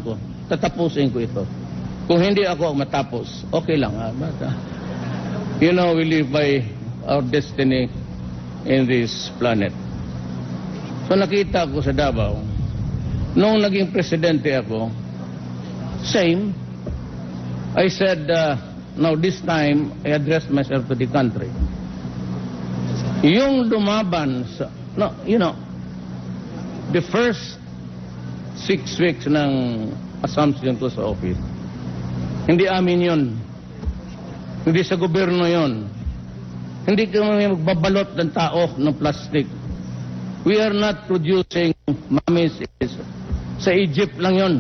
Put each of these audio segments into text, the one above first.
ko, tatapusin ko ito. Kung hindi ako matapos, okay lang. You know, we live by our destiny in this planet. So nakita ko sa Davao, nung naging presidente ako, same. I said, now this time, I addressed myself to the country. Yung lumaban sa, no, you know, the first 6 weeks ng assumption ko sa office, hindi amin yun. Hindi sa gobyerno yun. Hindi kami magbabalot ng tao ng plastic. We are not producing mummies. Sa Egypt lang yun.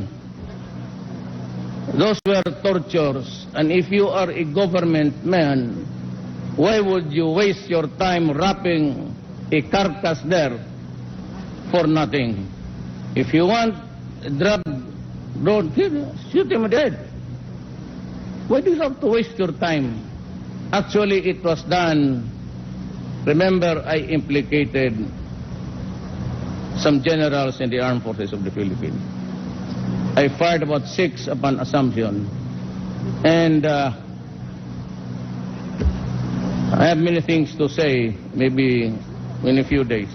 Those were tortures. And if you are a government man, why would you waste your time wrapping a carcass there for nothing? If you want a drug, don't shoot him dead. Why do you have to waste your time? Actually, it was done. Remember, I implicated some generals in the armed forces of the Philippines. I fired about 6 upon assumption. And I have many things to say, maybe in a few days.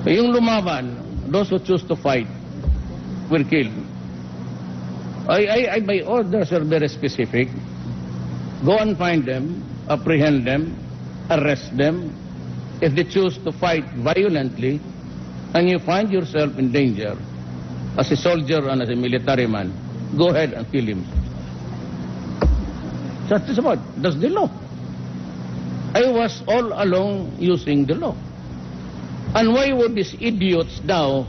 Yung lumaban, those who choose to fight, were killed. My orders are very specific. Go and find them, apprehend them, arrest them. If they choose to fight violently, and you find yourself in danger, as a soldier and as a military man, go ahead and kill him. That is what, that's the law. I was all along using the law. And why would these idiots now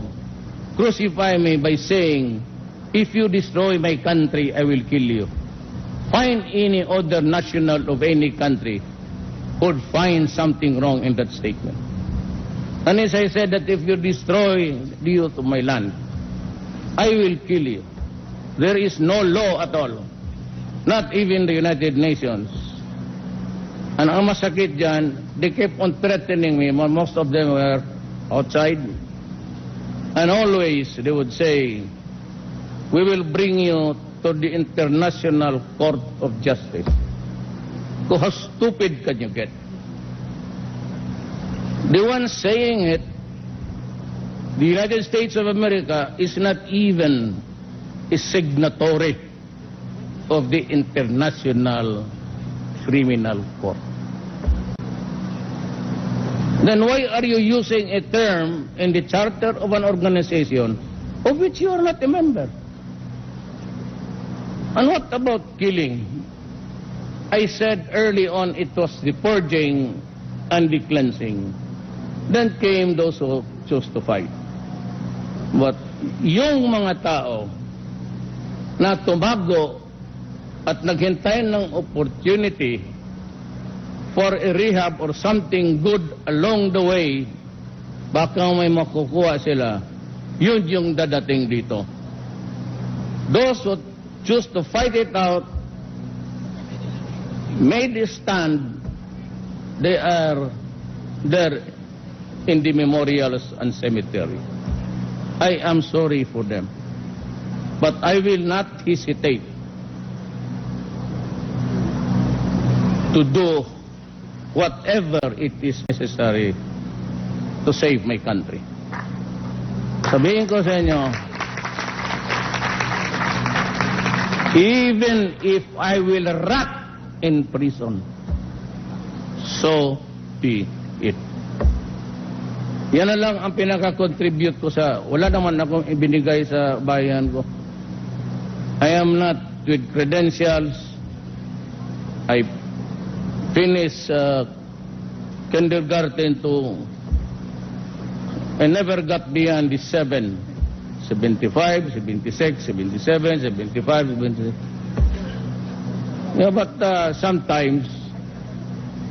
crucify me by saying, if you destroy my country, I will kill you? Find any other national of any country would find something wrong in that statement. And as I said, that if you destroy the youth of my land, I will kill you. There is no law at all. Not even the United Nations. And ang masakit dyan, they kept on threatening me. Most of them were outside. And always they would say, we will bring you to the International Court of Justice. So how stupid can you get? The one saying it, the United States of America, is not even a signatory of the International Criminal Court. Then why are you using a term in the charter of an organization of which you are not a member? And what about killing? I said early on it was the purging and the cleansing. Then came those who chose to fight. But yung mga tao na tumago at naghintay ng opportunity for a rehab or something good along the way, baka may makukuha sila, yun yung dadating dito. Those who choose to fight it out, made a stand, they are there in the memorials and cemetery. I am sorry for them. But I will not hesitate to do whatever it is necessary to save my country. Sabihin ko sa inyo, even if I will rot in prison, so be it. Yan na lang ang pinaka-contribute ko sa, wala naman akong ibinigay sa bayan ko. I am not with credentials. I finished kindergarten to, I never got beyond the 7, 75, 76, 77, 75, 76. Yeah, but sometimes,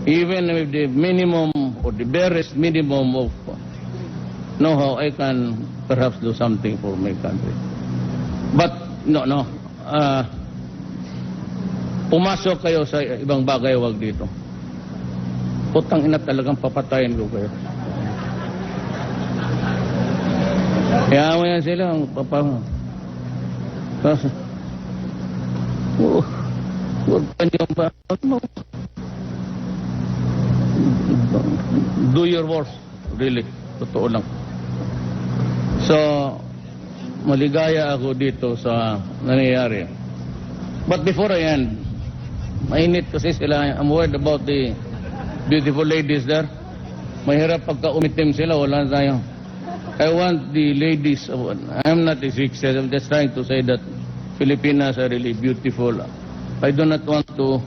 even with the minimum or the barest minimum of know-how, I can perhaps do something for my country. But, no. Pumasok kayo sa ibang bagay, wag dito. Putang ina, talagang papatayin ko kayo. Kaya mo yan sila, Huwag pa niyo ba? Do your worst. Really. Totoo lang. So, maligaya ako dito sa nangyayari. But before I end, mainit kasi sila. I'm worried about the beautiful ladies there. Mahirap pagka umitim sila, wala tayo. I want the ladies, I'm not a sexist, I'm just trying to say that Filipinas are really beautiful. I do not want to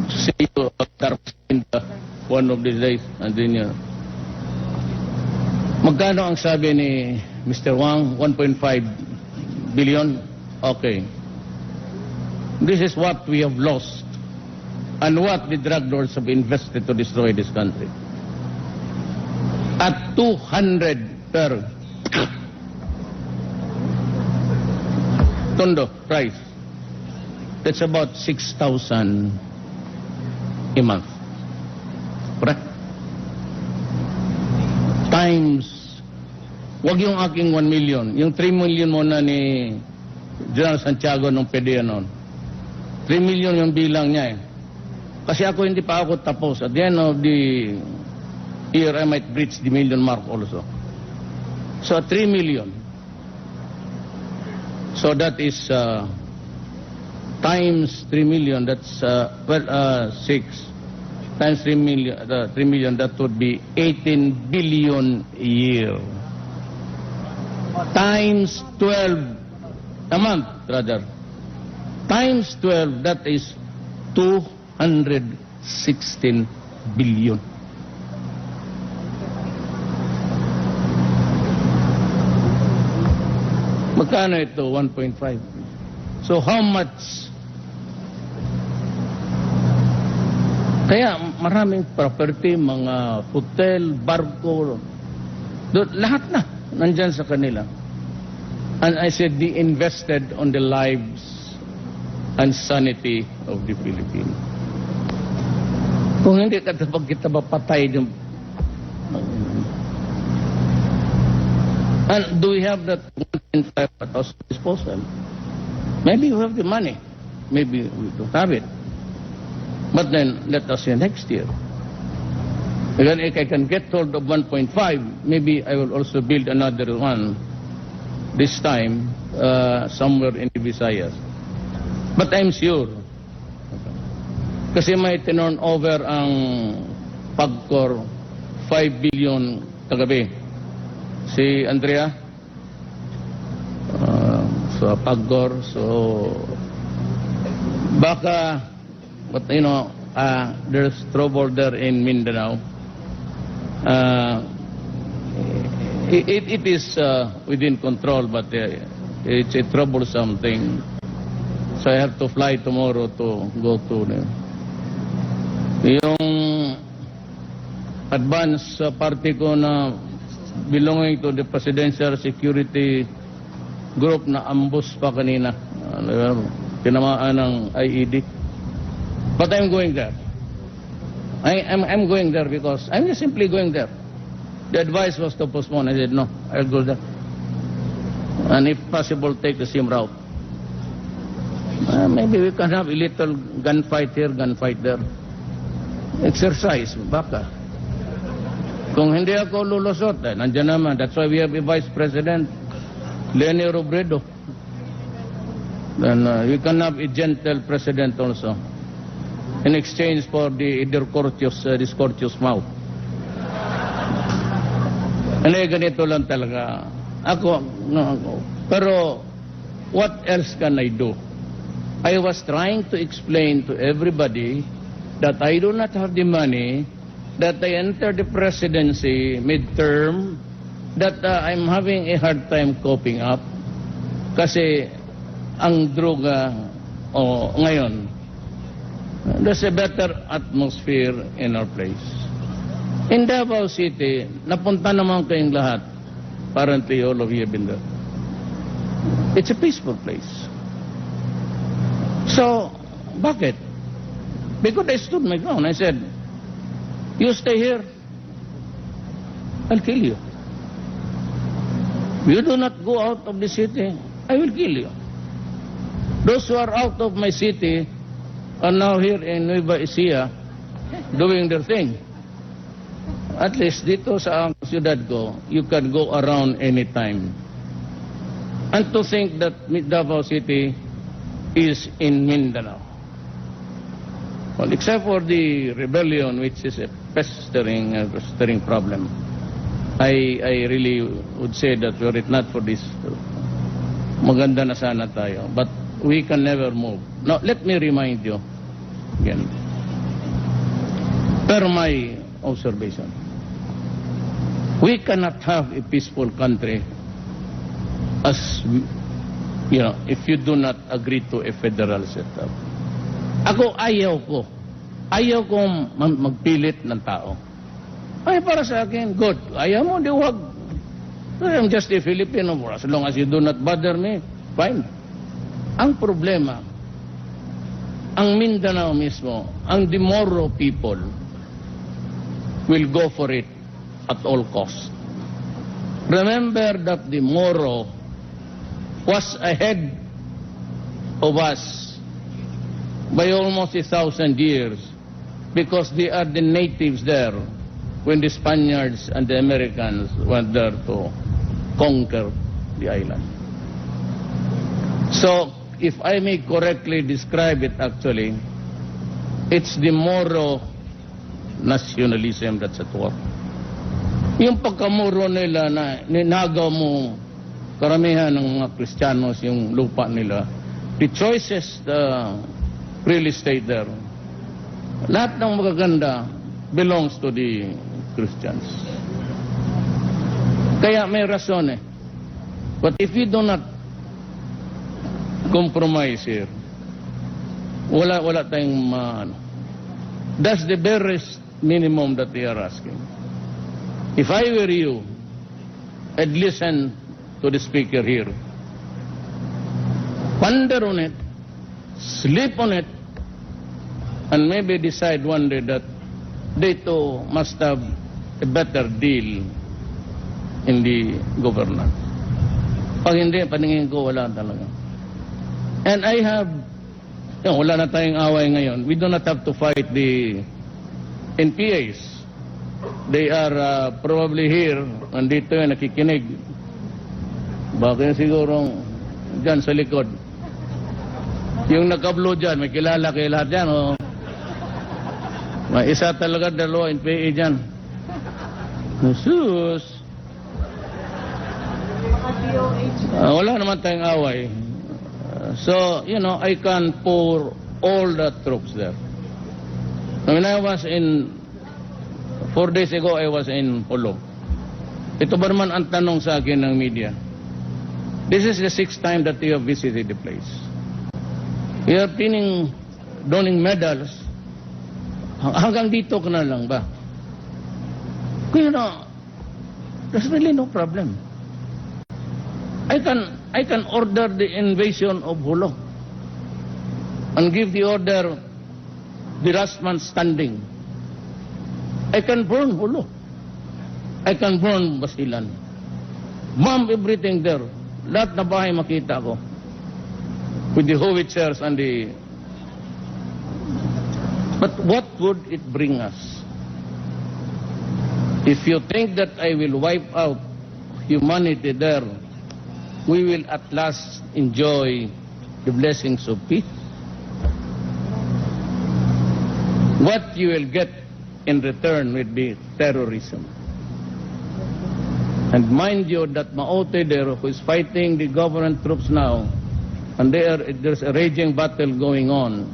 see you in one of these days. And then, magkano ang sabi ni Mr. Wang? 1.5 billion? Okay. This is what we have lost and what the drug lords have invested to destroy this country. At 200 per tondo price. That's about 6,000 a month. Correct? Times, wag yung aking 1 million. Yung 3 million muna ni General Santiago nung pwede yan noon. 3 million yung bilang niya eh. Kasi ako hindi pa ako tapos. At the end of the year, I might reach the million mark also. So, 3 million. So, that is times 3 million. That's, 6 times 3 million, 3 million, that would be 18 billion a year. Times 12, a month, rather. Times 12, that is 216 billion. Magkano ito? 1.5. So how much? Kaya maraming property, mga hotel, barko, lahat na nandyan sa kanila. And I said, they invested on the lives and sanity of the Philippines. Kung hindi kita mapatay yung... And do we have that 1.5 at our disposal? Maybe we have the money. Maybe we don't have it. But then, let us say next year. Again, if I can get hold of 1.5, maybe I will also build another one, this time, somewhere in the Visayas. But I'm sure, kasi may turn over ang PAGCOR 5 billion kagabi. Si Andrea, so PAGCOR, so baka, but you know, there's trouble there in Mindanao. It is within control, but it's a troublesome thing. So I have to fly tomorrow to go to yung advance party ko na belonging to the Presidential Security Group na ambush pa kanina. Tinamaan ng IED. But I'm going there. I'm going there because I'm just simply going there. The advice was to postpone. I said, no, I'll go there. And if possible, take the same route. Maybe we can have a little gunfight here, gunfight there. Exercise, baka. Kung hindi ako lulusot, nandiyan naman. That's why we have a Vice President, Leni Robredo. Then we can have a gentle President also. In exchange for the discourteous mouth. Ano ganito lang talaga. Ako. Pero, what else can I do? I was trying to explain to everybody that I do not have the money, that I entered the presidency midterm, that I'm having a hard time coping up. Kasi, ang droga, ngayon, there's a better atmosphere in our place. In Davao City, napunta naman kayong lahat. Apparently, all of you have been there. It's a peaceful place. So, bakit? Because I stood my ground. I said, you stay here, I'll kill you. You do not go out of the city, I will kill you. Those who are out of my city are now here in Nueva Ecija doing their thing. At least dito sa siyudad ko, you can go around anytime. And to think that Davao City is in Mindanao. Well, except for the rebellion, which is a pestering problem, I really would say that were it not for this, maganda na sana tayo. But we can never move. Now, let me remind you again, per my observation, we cannot have a peaceful country as, you know, if you do not agree to a federal setup. Ako, ayaw kong magpilit ng tao. Ay, para sa akin, good. Ayaw mo, di wag. I'm just a Filipino. As long as you do not bother me, fine. Ang problema, ang Mindanao mismo, ang Dimoro people will go for it at all costs. Remember that the Moro was ahead of us by almost 1,000 years because they are the natives there when the Spaniards and the Americans went there to conquer the island. So, if I may correctly describe it actually, it's the Moro nationalism that's at work. Yung pagkamuro nila na ninagaw mo karamihan ng mga Kristiyanos yung lupa nila, the choices, the real estate there, lahat ng magaganda belongs to the Christians. Kaya may rason eh. But if we do not compromise here, wala tayong that's the barest minimum that they are asking. If I were you, I'd listen to the speaker here. Ponder on it, sleep on it, and maybe decide one day that they too must have a better deal in the governance. Pag hindi, paningin ko, wala talaga. And I have, wala na tayong away ngayon. We do not have to fight the NPAs. They are probably here, nandito yung nakikinig. Bakit siguro dyan sa likod. Yung naka-blue dyan, may kilala kayo lahat dyan, o? May isa talaga, dalawa, NPA dyan. Jesus! Wala naman tayong away. So, you know, I can pour all the troops there. When I was 4 days ago, I was in Polo. Ito ba naman ang tanong sa akin ng media? This is the 6th time that you have visited the place. You are donning medals. Hanggang dito ka na lang ba? You know, there's really no problem. I can order the invasion of Hulo and give the order the last man standing. I can burn Hulo. I can burn Basilan. Bomb everything there. Lahat na bahay makita ko. With the howitzers and the... But what would it bring us? If you think that I will wipe out humanity there, we will at last enjoy the blessings of peace. What you will get in return will be terrorism. And mind you that Maote there, who is fighting the government troops now, and there's a raging battle going on.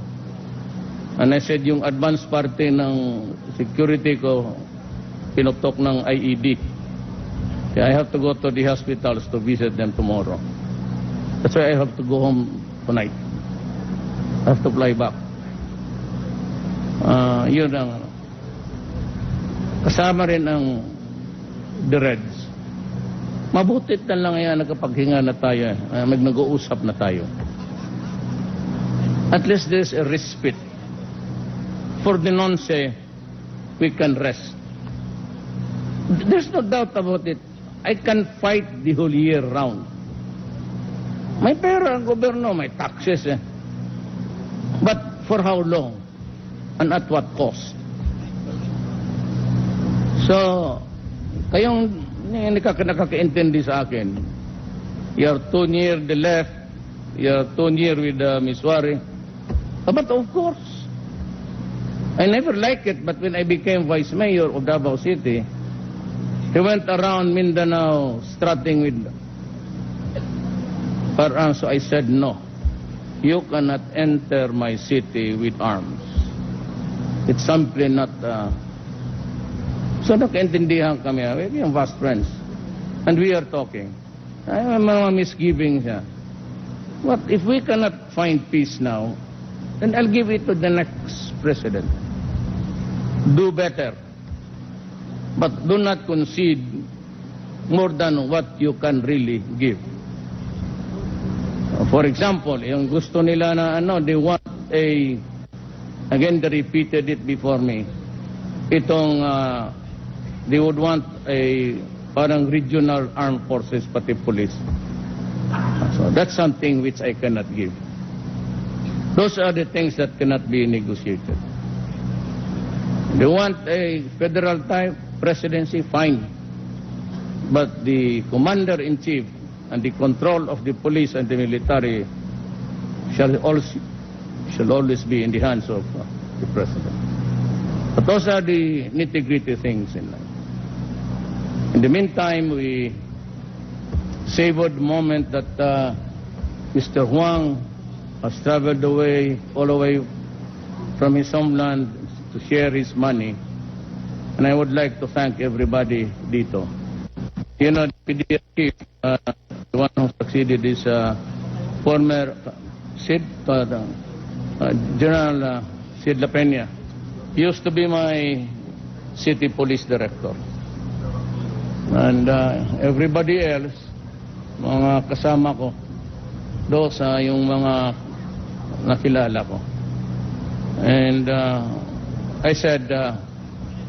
And I said, yung advance party ng security ko, pinutok ng IED. I have to go to the hospitals to visit them tomorrow. That's why I have to go home tonight. I have to fly back. Yun ang kasama rin ang the Reds. Mabutit na lang yan nagkapaghinga na tayo. Nag-uusap na tayo. At least there's a respite. For the nonce, we can rest. There's no doubt about it. I can fight the whole year round. May pera ang gobyerno, may taxes eh. But for how long? And at what cost? So, kayong nakakaintindi sa akin, you're too near the left, you're too near with Ms. Wari. But of course, I never liked it, but when I became vice mayor of Davao City, he went around Mindanao strutting with firearms. So I said, no, you cannot enter my city with arms. It's simply not... So nakaintindihan kami, we are fast friends. And we are talking. I have mga misgivings siya. What if we cannot find peace now, then I'll give it to the next president. Do better. But do not concede more than what you can really give. For example, yung gusto nila na they want again they repeated it before me, itong they would want a parang regional armed forces pati police. So that's something which I cannot give. Those are the things that cannot be negotiated. They want a federal type presidency, fine. But the commander-in-chief and the control of the police and the military shall always be in the hands of the president. But those are the nitty-gritty things in life. In the meantime, we savored the moment that Mr. Huang has traveled away, all the way from his homeland to share his money. And I would like to thank everybody dito. You know, the PDL chief, the one who succeeded is former General Sid La Peña. He used to be my city police director. And everybody else, mga kasama ko, those yung mga nakilala ko. And I said,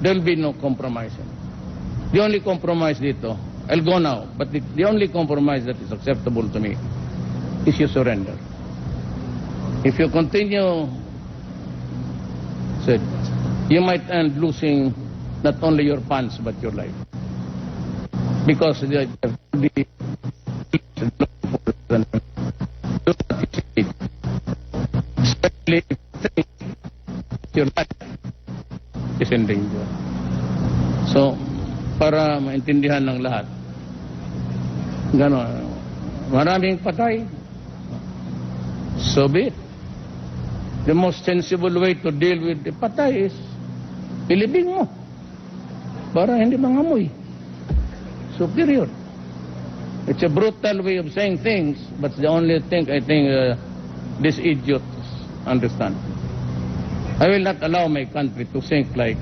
there'll be no compromising. The only compromise dito, I'll go now, but the only compromise that is acceptable to me is you surrender. If you continue, said, you might end losing not only your funds but your life. Because the especially your life is in danger. So, para maintindihan ng lahat, gano'n, maraming patay, so be it. The most sensible way to deal with the patay is ilibing mo para hindi mangamoy. Superior. It's a brutal way of saying things, but the only thing I think these idiots understand. I will not allow my country to sink like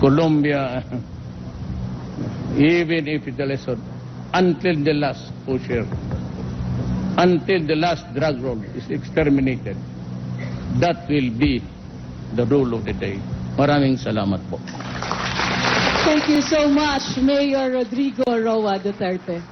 Colombia, even if it is until the last pusher, until the last drug roll is exterminated. That will be the rule of the day. Maraming salamat po. Thank you so much, Mayor Rodrigo Roa Duterte.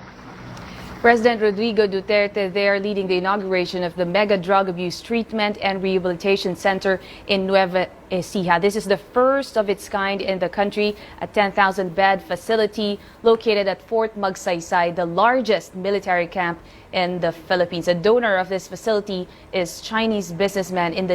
President Rodrigo Duterte there leading the inauguration of the Mega Drug Abuse Treatment and Rehabilitation Center in Nueva Ecija. This is the first of its kind in the country, a 10,000-bed facility located at Fort Magsaysay, the largest military camp in the Philippines. A donor of this facility is Chinese businessman in the name